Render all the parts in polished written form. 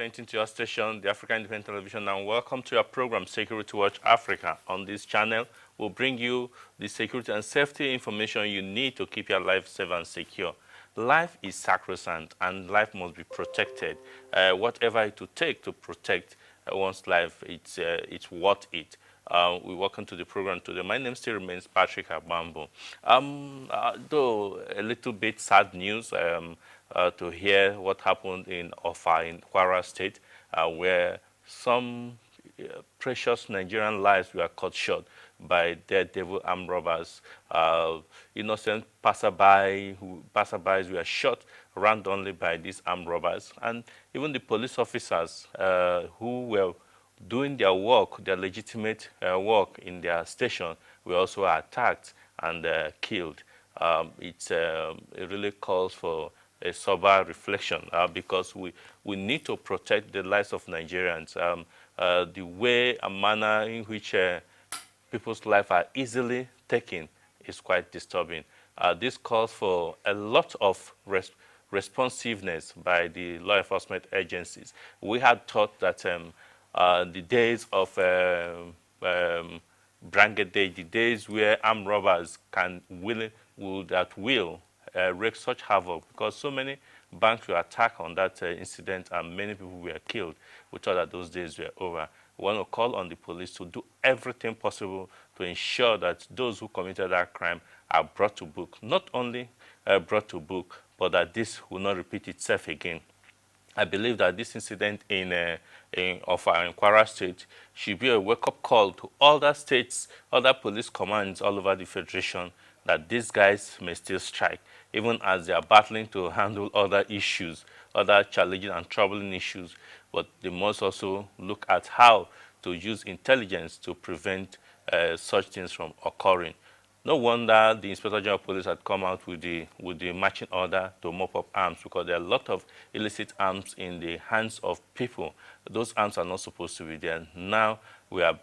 attention to your station, the African Independent Television, and welcome to your program, Security Watch Africa. On this channel, we'll bring you the security and safety information you need to keep your life safe and secure. Life is sacrosanct, and life must be protected. Whatever it will take to protect one's life, it's worth it. We welcome to the program today. My name still remains Patrick Abambo. Though a little bit sad news to hear what happened in Ofa in Kwara State, where some precious Nigerian lives were cut short by daredevil armed robbers. Innocent passerbys were shot randomly by these armed robbers, and even the police officers who were doing their work, their legitimate work in their station, were also attacked and killed. It really calls for a sober reflection because we need to protect the lives of Nigerians. The way and manner in which people's lives are easily taken is quite disturbing. This calls for a lot of responsiveness by the law enforcement agencies. We had thought that the days of blanket day, the days where armed robbers would at will wreak such havoc, because so many banks were attacked on that incident and many people were killed. We thought that those days were over. We want to call on the police to do everything possible to ensure that those who committed that crime are brought to book. Not only brought to book, but that this will not repeat itself again. I believe that this incident in Kwara State should be a wake-up call to other states, other police commands all over the Federation, that these guys may still strike, even as they are battling to handle other issues, other challenging and troubling issues. But they must also look at how to use intelligence to prevent such things from occurring. No wonder the Inspector General of Police had come out with the marching order to mop up arms, because there are a lot of illicit arms in the hands of people. Those arms are not supposed to be there. Now, we are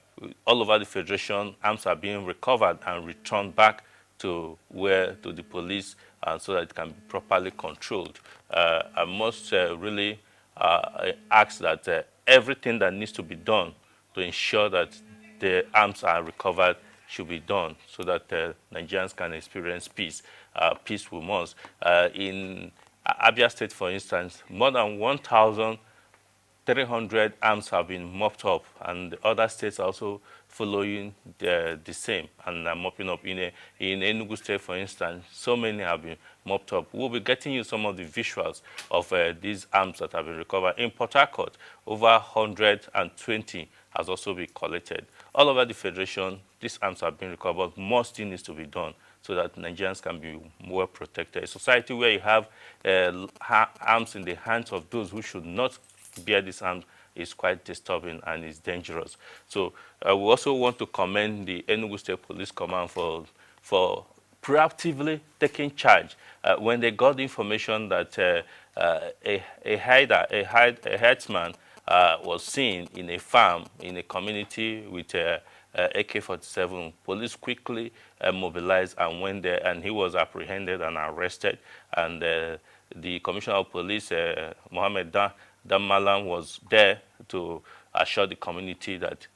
all over the Federation, arms are being recovered and returned back to the police so that it can be properly controlled. I must really ask that everything that needs to be done to ensure that the arms are recovered should be done, so that Nigerians can experience peace. Peace we must. In Abia State, for instance, more than 1,300 arms have been mopped up, and the other states are also following the same and mopping up. In Enugu State, for instance, so many have been mopped up. We'll be getting you some of the visuals of these arms that have been recovered. In Port Harcourt, over 120 has also been collected. All over the Federation, these arms have been recovered. More still needs to be done so that Nigerians can be well protected. A society where you have arms in the hands of those who should not bear these arms is quite disturbing and is dangerous. So we also want to commend the Enugu State Police Command for proactively taking charge when they got the information that a herdsman was seen in a farm in a community with AK-47. Police quickly mobilized and went there, and he was apprehended and arrested. And the Commissioner of Police, Mohammed Damalam, was there to assure the community that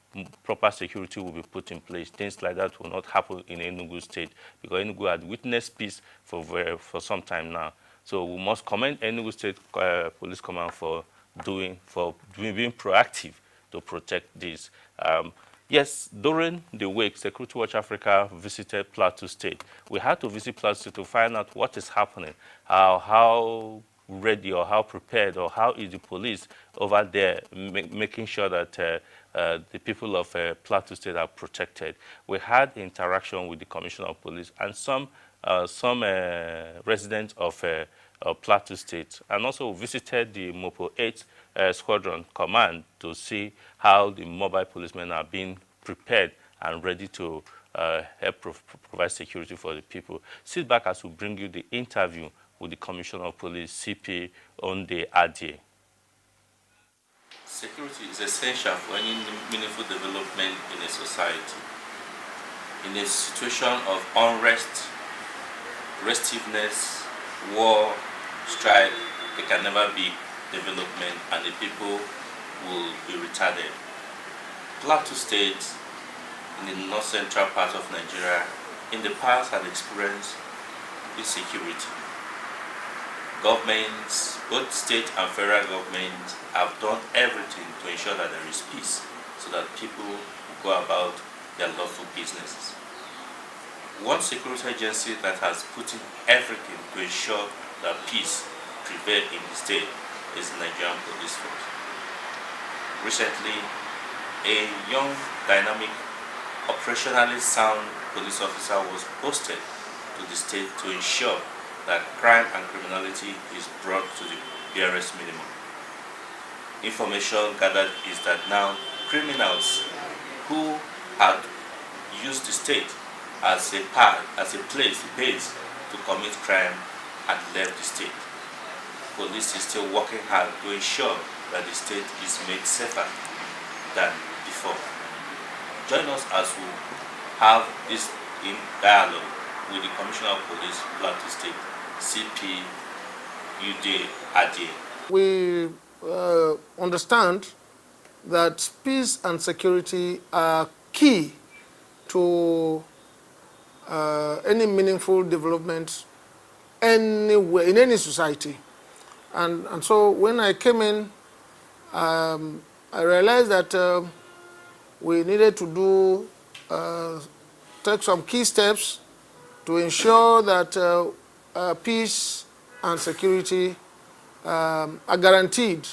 proper security will be put in place. Things like that will not happen in Enugu State, because Enugu had witnessed peace for some time now. So we must commend Enugu State Police Command for being proactive to protect this. Yes, during the week, Security Watch Africa visited Plateau State. We had to visit Plateau State to find out what is happening, how ready or how prepared or how is the police over there making sure that the people of Plateau State are protected. We had interaction with the Commissioner of Police and some residents of Plateau State, and also visited the Mopo 8 Squadron Command to see how the mobile policemen are being prepared and ready to help provide security for the people. Sit back as we bring you the interview with the Commissioner of Police, CP Onde Adie. Security is essential for any meaningful development in a society. In a situation of unrest, restiveness, war, strife, there can never be development, and the people will be retarded. Plateau State, in the north-central part of Nigeria, in the past had experienced insecurity. Governments, both state and federal governments, have done everything to ensure that there is peace so that people will go about their lawful businesses. One security agency that has put in everything to ensure that peace prevails in the state is the Nigerian Police Force. Recently, a young, dynamic, operationally sound police officer was posted to the state to ensure that crime and criminality is brought to the barest minimum. Information gathered is that now criminals who had used the state as a base to commit crime had left the state. Police is still working hard to ensure that the state is made safer than before. Join us as we have this in dialogue with the Commissioner of Police, Plateau State, CP Ude Ade. We understand that peace and security are key to any meaningful development anywhere, in any society. And so when I came in, I realized that we needed to take some key steps to ensure that peace and security are guaranteed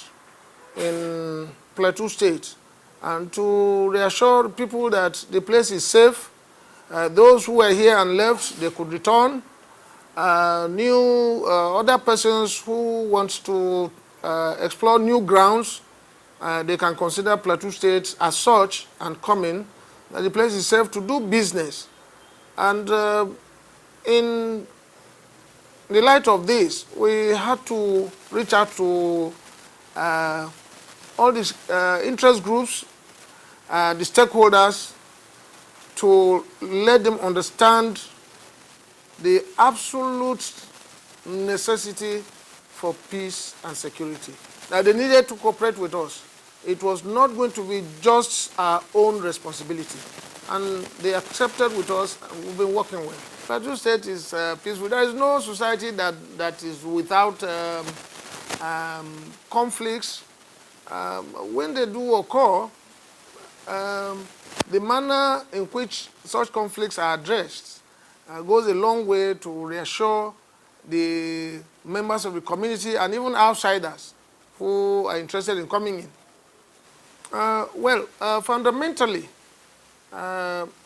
in Plateau State, and to reassure people that the place is safe. Those who were here and left, they could return. Other persons who want to explore new grounds, they can consider Plateau State as such and come in. That the place is safe to do business. And in the light of this, we had to reach out to all these interest groups, the stakeholders, to let them understand the absolute necessity for peace and security. That they needed to cooperate with us. It was not going to be just our own responsibility. And they accepted with us, and we've been working well. Plateau State is peaceful. There is no society that is without conflicts. When they do occur, the manner in which such conflicts are addressed goes a long way to reassure the members of the community and even outsiders who are interested in coming in. Fundamentally,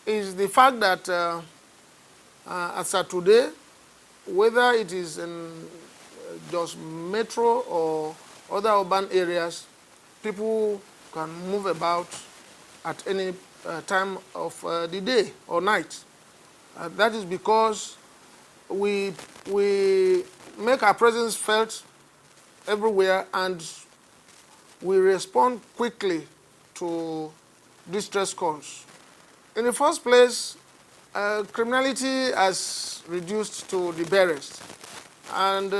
is the fact that as of today, whether it is in just metro or other urban areas, people can move about at any time of the day or night. That is because we make our presence felt everywhere, and we respond quickly to distress calls. In the first place, criminality has reduced to the barest. And,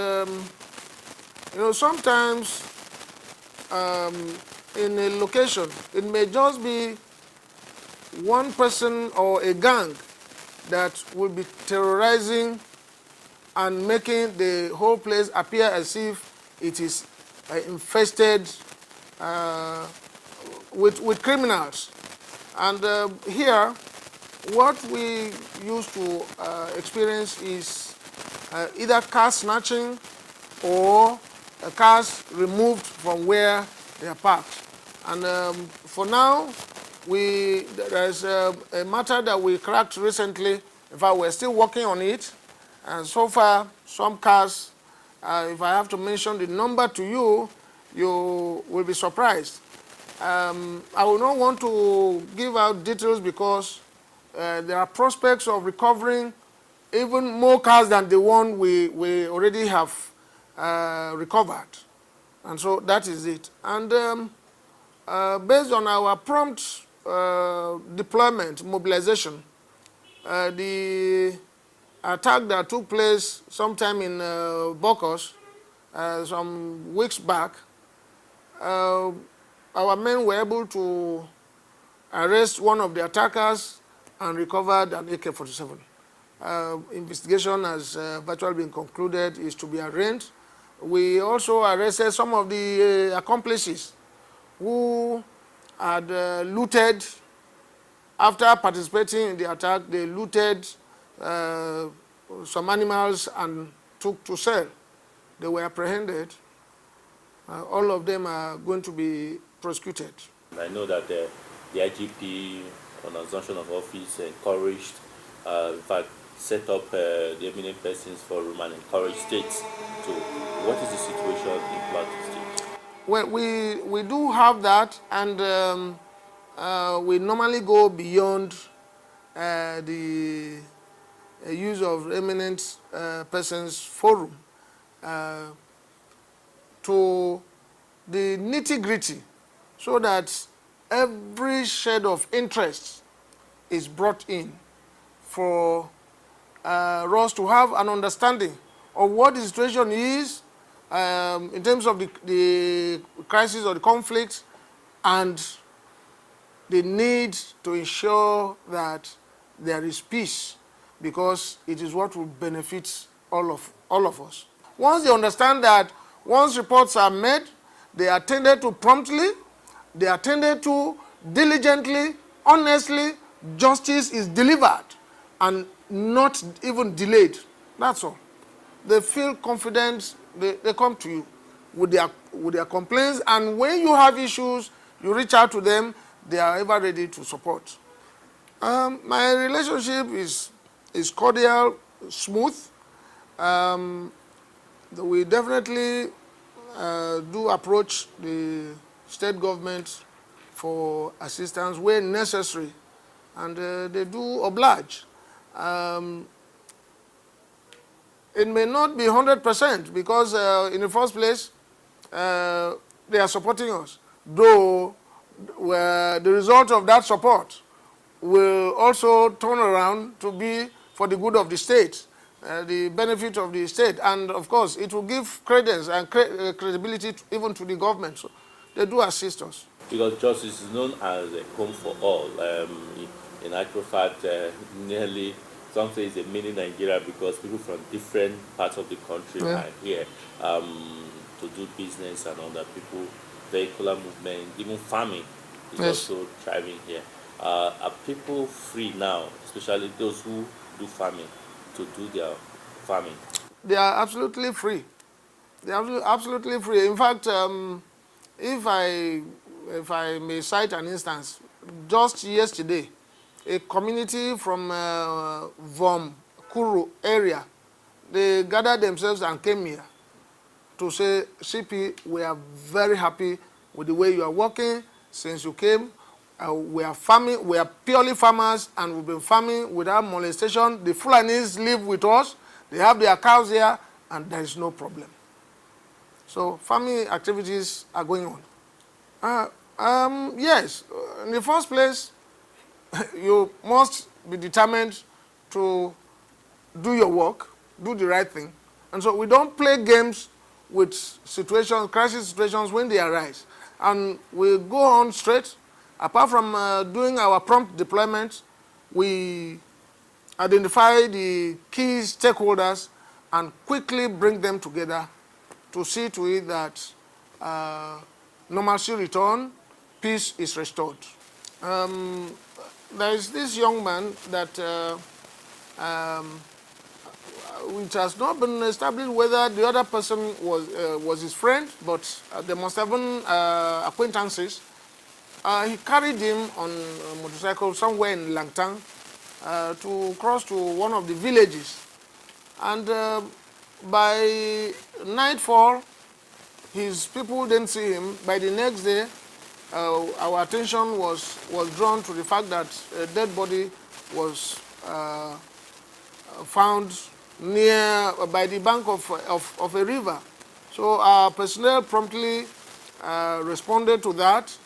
sometimes in a location, it may just be one person or a gang that will be terrorizing and making the whole place appear as if it is infested with criminals. And here, what we used to experience is either car snatching or cars removed from where they are parked. And for now, there is a matter that we cracked recently. In fact, we're still working on it. And so far, some cars, if I have to mention the number to you, you will be surprised. I will not want to give out details because there are prospects of recovering even more cars than the one we already have recovered. And so that is it. And based on our prompt deployment, mobilization, the attack that took place sometime in Bokos some weeks back our men were able to arrest one of the attackers and recovered an AK-47. Investigation has virtually been concluded, is to be arraigned. We also arrested some of the accomplices who had looted. After participating in the attack, they looted some animals and took to sell. They were apprehended. All of them are going to be prosecuted. I know that the IGP, on assumption of office, encouraged, in fact, set up the eminent persons forum and encourage states to. What is the situation in Plateau State? Well, we do have that, and we normally go beyond the use of eminent persons forum to the nitty-gritty, so that every shade of interest is brought in for us to have an understanding of what the situation is in terms of the crisis or the conflict, and the need to ensure that there is peace, because it is what will benefit all of us. Once they understand that, once reports are made, they are attended to promptly, they are attended to diligently, honestly, justice is delivered and not even delayed. That's all. They feel confident, they come to you with their complaints, and when you have issues, you reach out to them, they are ever ready to support. My relationship is cordial, smooth. We definitely do approach the state government for assistance where necessary, and they do oblige. It may not be 100% because in the first place, they are supporting us, though the result of that support will also turn around to be for the good of the state, the benefit of the state, and of course it will give credence and credibility even to the government. So they do assist us. Because justice is known as a home for all. In actual fact, nearly some say it's a mini Nigeria, because people from different parts of the country are here to do business, and other people, vehicular movement, even farming is also thriving here. Are people free now, especially those who do farming, to do their farming? They are absolutely free. They are absolutely free. In fact, if I may cite an instance, just yesterday, a community from Vom Kuru area, they gathered themselves and came here to say, CP, we are very happy with the way you are working since you came. We are farming, we are purely farmers, and we've been farming without molestation. The Fulanis live with us, they have their cows here, and there is no problem. So farming activities are going on. Yes, in the first place, you must be determined to do your work, do the right thing. And so we don't play games with situations, crisis situations when they arise. And we go on straight. Apart from doing our prompt deployment, we identify the key stakeholders and quickly bring them together to see to it that normalcy return, peace is restored. There is this young man that which has not been established whether the other person was his friend, but they must have been acquaintances. He carried him on a motorcycle somewhere in Langtang to cross to one of the villages. And by nightfall, his people didn't see him. By the next day, our attention was drawn to the fact that a dead body was found by the bank of a river. So our personnel promptly responded to that,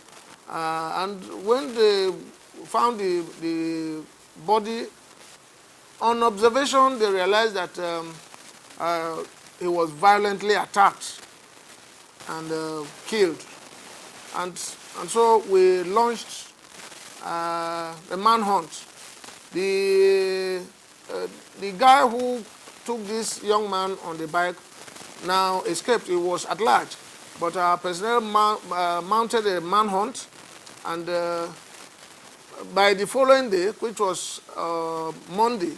and when they found the body, on observation they realized that he was violently attacked and killed. and so we launched a manhunt. The guy who took this young man on the bike now escaped. He was at large, but our personnel mounted a manhunt, and by the following day, which was Monday,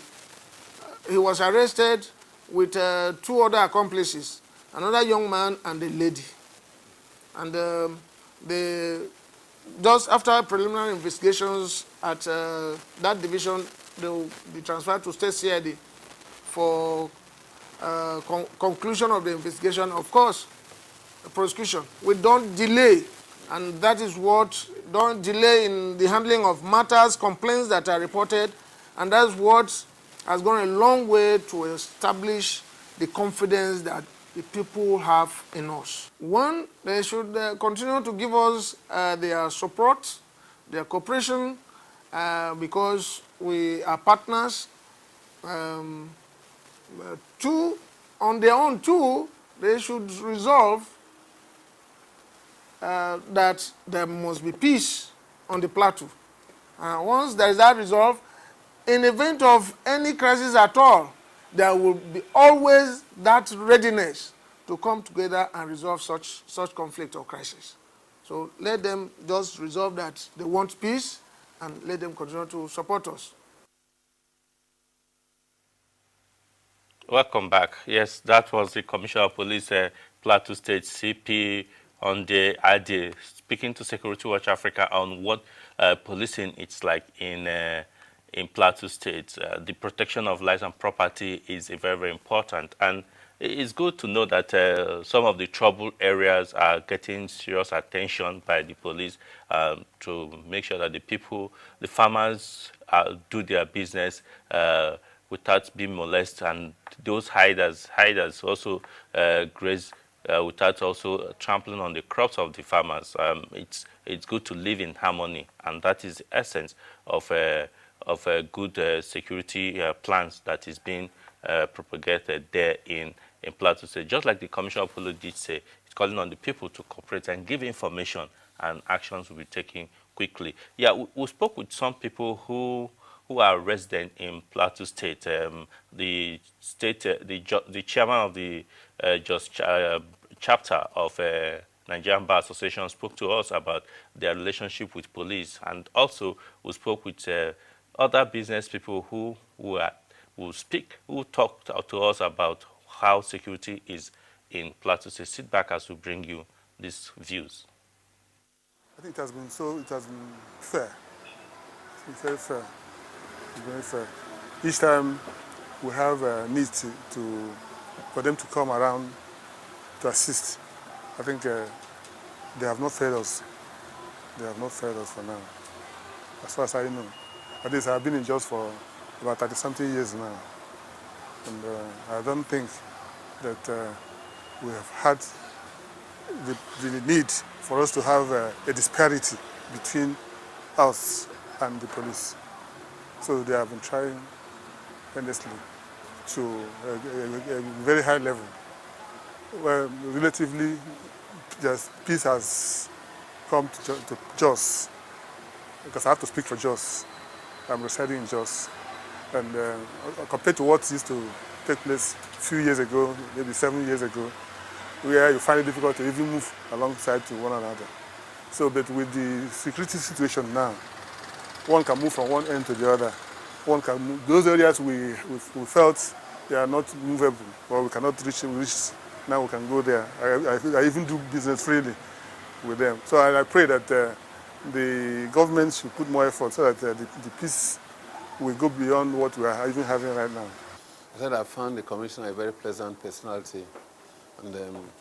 he was arrested with 2 other accomplices, another young man and a lady. And just after preliminary investigations at that division, they will be transferred to State CID for conclusion of the investigation. Of course, prosecution. We don't delay, and that is what, don't delay in the handling of matters, complaints that are reported, and that's what has gone a long way to establish the confidence that the people have in us. One, they should continue to give us their support, their cooperation, because we are partners. Two, on their own too, they should resolve that there must be peace on the plateau. Once there is that resolve, in event of any crisis at all, there will be always that readiness to come together and resolve such conflict or crisis. So let them just resolve that they want peace, and let them continue to support us. Welcome back. Yes, that was the Commissioner of Police, Plateau State CP, on the idea, speaking to Security Watch Africa on what policing it's like in Plateau State. The protection of lives and property is very, very important. And it's good to know that some of the trouble areas are getting serious attention by the police to make sure that the people, the farmers, do their business without being molested, and those hiders also graze without also trampling on the crops of the farmers. It's good to live in harmony, and that is the essence of a good security plans that is being propagated there in Plateau State. Just like the Commissioner of Police did say, it's calling on the people to cooperate and give information, and actions will be taken quickly. Yeah, we spoke with some people who are resident in Plateau State. The chairman of the chapter of Nigerian Bar Association spoke to us about their relationship with police, and also we spoke with other business people who talked to us about how security is in Plateau State. Sit back as we bring you these views. I think it has been fair. It's been very fair. It's very fair. Each time we have a need for them to come around to assist, I think they have not failed us. They have not failed us for now, as far as I know. At least I've been in Jos for about 30-something years now. And I don't think that we have had the need for us to have a disparity between us and the police. So they have been trying endlessly to a very high level, where relatively just peace has come to Jos, because I have to speak for Jos. I'm residing in Jos. And compared to what used to take place a few years ago, maybe 7 years ago, where you find it difficult to even move alongside to one another. So, but with the security situation now, one can move from one end to the other. One can move. Those areas we felt they are not movable, or we cannot reach. Now we can go there. I even do business freely with them. So I pray that the government should put more effort so that the peace will go beyond what we are even having right now. I said I found the commissioner a very pleasant personality, and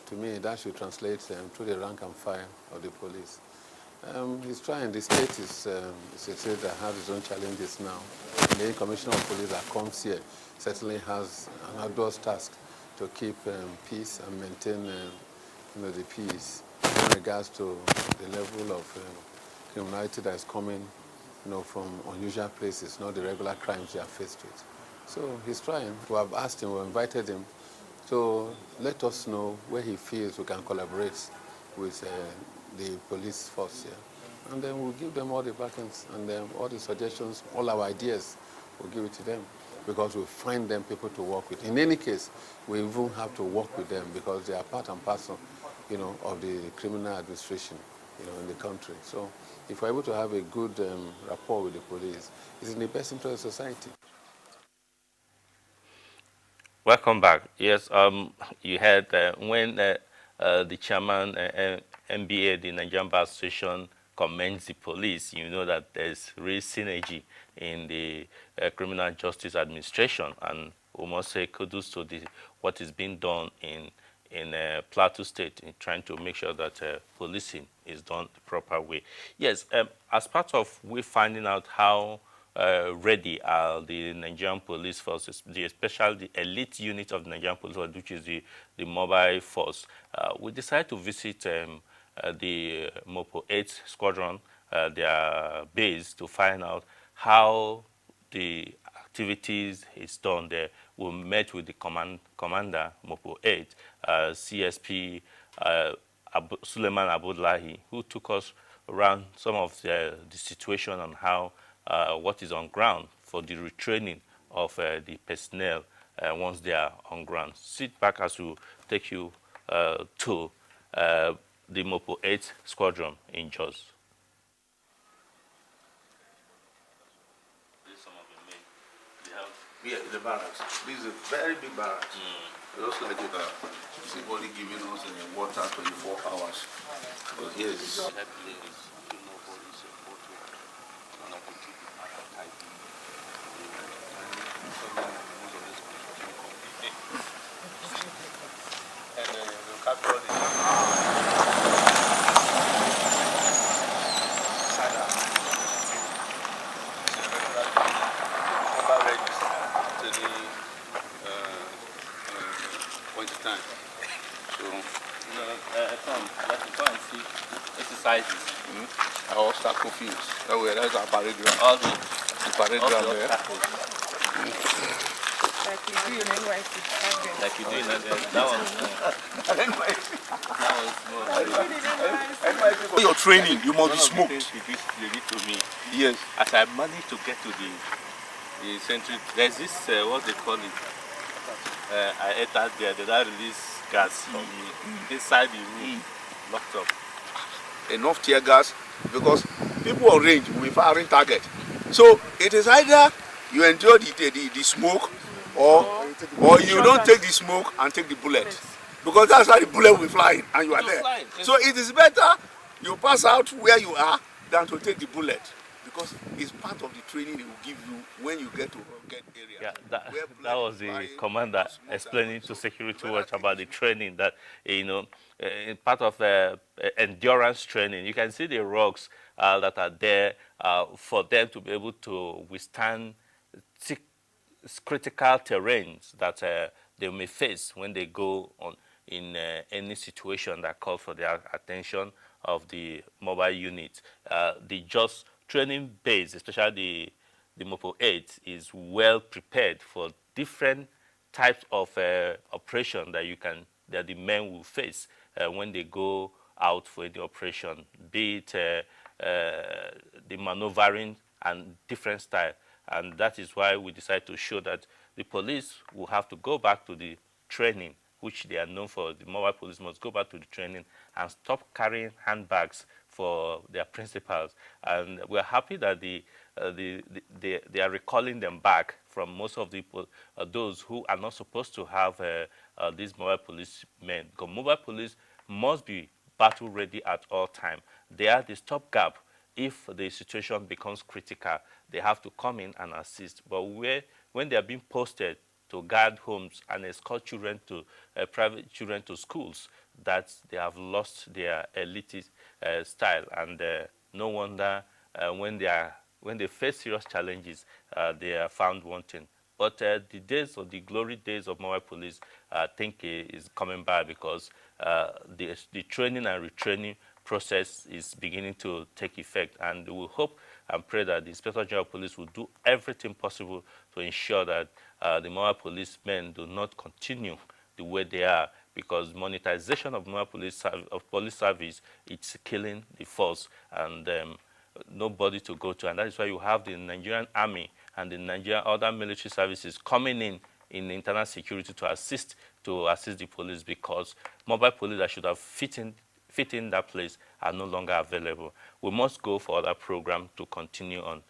to me that should translate through the rank and file of the police. He's trying. The state is a state that has its own challenges now. And the commissioner of police that comes here certainly has an arduous task to keep peace and maintain the peace in regards to the level of criminality that is coming from unusual places, not the regular crimes we are faced with. So he's trying. We have asked him, we invited him to let us know where he feels we can collaborate with the police force here. And then we'll give them all the backends and all the suggestions, all our ideas, we'll give it to them because we'll find them people to work with. In any case, we even have to work with them because they are part and parcel, of the criminal administration, in the country. So if we're able to have a good rapport with the police, it's in the best interest of society. Welcome back. Yes, you heard when the chairman, MBA, the Nigerian Bar Association, commends the police, you know that there's real synergy in the criminal justice administration, and we must say kudos to what is being done in Plateau State in trying to make sure that policing is done the proper way. Yes, as part of we finding out how ready are the Nigerian police forces, especially the elite unit of the Nigerian police force, which is the mobile force. We decided to visit the Mopo 8 squadron, their base, to find out how the activities is done there. We met with the commander, Mopo 8, CSP Suleiman Abdullahi, who took us around some of the situation on how what is on ground for the retraining of the personnel once they are on ground. Sit back as we take you to the Mopo 8 squadron in Jos. Yeah, the barracks. This is a very big barracks. Just like it, somebody giving us water 24 hours. But here is exercises. I all start confused. Oh, yeah, that's our parade ground. All the parade ground there. Like you do in NYC. Like you do in NYC. That was Your training, you must be smoked. They did to me. Yes. As I managed to get to the century, there's this, what they call it, I entered there, they don't release gas from me. Inside the room, locked up. Enough tear gas, because people on range will be firing target. So it is either you endure the smoke or you don't take the smoke and take the bullet. Because that's how the bullet will be flying and you are there. So it is better you pass out where you are than to take the bullet. Because it's part of the training they will give you when you get to get area. Yeah, that was the commander explaining to security watch about the training that, in part of endurance training. You can see the rocks that are there for them to be able to withstand critical terrains that they may face when they go on in any situation that calls for their attention of the mobile unit. The just training base, especially the Mopo 8, is well prepared for different types of operation that the men will face when they go out for the operation, be it the maneuvering and different style. And that is why we decided to show that the police will have to go back to the training, which they are known for. The mobile police must go back to the training and stop carrying handbags for their principals. And we're happy that they are recalling them back from most of the those who are not supposed to have these mobile police men. Because mobile police must be battle ready at all time. They are the stopgap. If the situation becomes critical, they have to come in and assist. But when they are being posted to guard homes and escort children to private children to schools, that they have lost their elitist style, and no wonder when they face serious challenges, they are found wanting. But the days of the glory days of mobile police, I think, is coming by, because the training and retraining process is beginning to take effect, and we hope and pray that the Inspector General of Police will do everything possible to ensure that the mobile policemen do not continue the way they are, because monetization of mobile police service, it's killing the force and nobody to go to. And that is why you have the Nigerian army and the Nigerian other military services coming in internal security to assist the police, because mobile police that should have fit in that place are no longer available. We must go for other program to continue on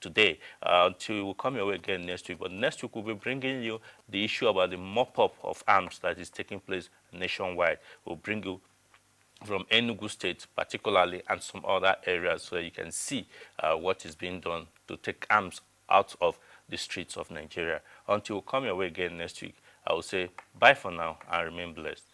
today until we come your way again next week. But next week we'll be bringing you the issue about the mop-up of arms that is taking place nationwide. We'll bring you from Enugu State particularly and some other areas so you can see what is being done to take arms out of the streets of Nigeria. Until we come your way again next week, I will say bye for now and remain blessed.